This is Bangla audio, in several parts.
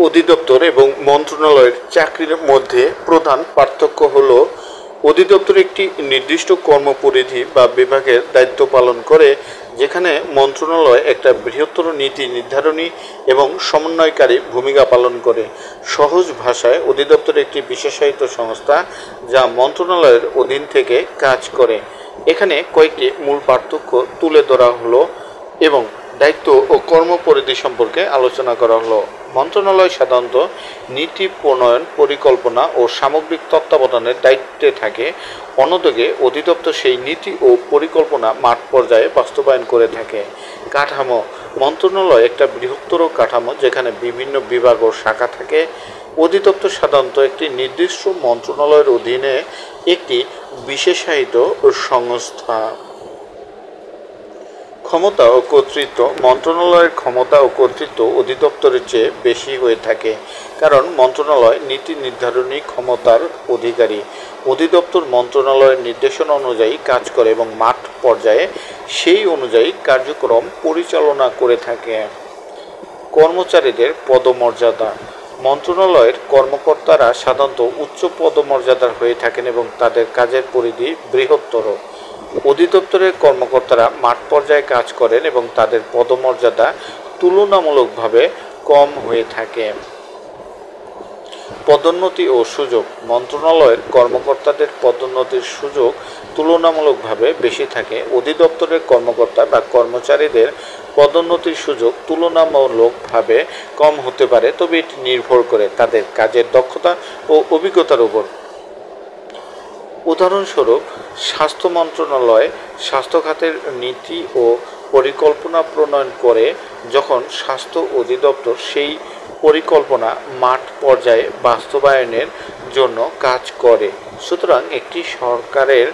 অধিদপ্তর এবং মন্ত্রণালয়ের চাকরির মধ্যে প্রধান পার্থক্য হল অধিদপ্তর একটি নির্দিষ্ট কর্মপরিধি বা বিভাগের দায়িত্ব পালন করে, যেখানে মন্ত্রণালয় একটা বৃহত্তর নীতি নির্ধারণী এবং সমন্বয়কারী ভূমিকা পালন করে। সহজ ভাষায় অধিদপ্তর একটি বিশেষায়িত সংস্থা যা মন্ত্রণালয়ের অধীন থেকে কাজ করে। এখানে কয়েকটি মূল পার্থক্য তুলে ধরা হলো এবং দায়িত্ব ও কর্মপরিধি সম্পর্কে আলোচনা করা হলো। মন্ত্রণালয় সাধারণত নীতি প্রণয়ন, পরিকল্পনা ও সামগ্রিক তত্ত্বাবধানের দায়িত্বে থাকে। অন্যদিকে অধিদপ্তর সেই নীতি ও পরিকল্পনা মাঠ পর্যায়ে বাস্তবায়ন করে থাকে। কাঠামো: মন্ত্রণালয় একটা বৃহত্তর কাঠামো যেখানে বিভিন্ন বিভাগ ও শাখা থাকে। অধিদপ্তর সাধারণত একটি নির্দিষ্ট মন্ত্রণালয়ের অধীনে একটি বিশেষায়িত সংস্থা। ক্ষমতা ও কর্তৃত্ব: মন্ত্রণালয়ের ক্ষমতা ও কর্তৃত্ব অধিদপ্তরের চেয়ে বেশি হয়ে থাকে, কারণ মন্ত্রণালয় নীতি নির্ধারণী ক্ষমতার অধিকারী। অধিদপ্তর মন্ত্রণালয়ের নির্দেশনা অনুযায়ী কাজ করে এবং মাঠ পর্যায়ে সেই অনুযায়ী কার্যক্রম পরিচালনা করে থাকে। কর্মচারীদের পদমর্যাদা: মন্ত্রণালয়ের কর্মকর্তারা সাধারণত উচ্চ পদমর্যাদার হয়ে থাকেন এবং তাদের কাজের পরিধি বৃহত্তর। অধিদপ্তরের কর্মকর্তারা মাঠ পর্যায়ে কাজ করেন এবং তাদের পদমর্যাদা তুলনামূলকভাবে কম হয়ে থাকে। পদোন্নতি ও সুযোগ: মন্ত্রণালয়ের কর্মকর্তাদের পদোন্নতির সুযোগ তুলনামূলকভাবে বেশি থাকে। অধিদপ্তরের কর্মকর্তা বা কর্মচারীদের পদোন্নতির সুযোগ তুলনামূলকভাবে কম হতে পারে, তবে এটি নির্ভর করে তাদের কাজের দক্ষতা ও অভিজ্ঞতার উপর। উদাহরণস্বরূপ, স্বাস্থ্য মন্ত্রণালয় স্বাস্থ্য খাতের নীতি ও পরিকল্পনা প্রণয়ন করে, যখন স্বাস্থ্য অধিদপ্তর সেই পরিকল্পনা মাঠ পর্যায়ে বাস্তবায়নের জন্য কাজ করে। সুতরাং একটি সরকারের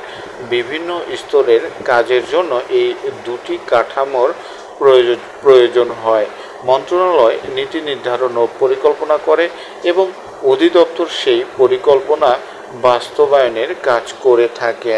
বিভিন্ন স্তরের কাজের জন্য এই দুটি কাঠামোর প্রয়োজন হয়। মন্ত্রণালয় নীতি নির্ধারণ ও পরিকল্পনা করে এবং অধিদপ্তর সেই পরিকল্পনা বাস্তবায়নের কাজ করে থাকে।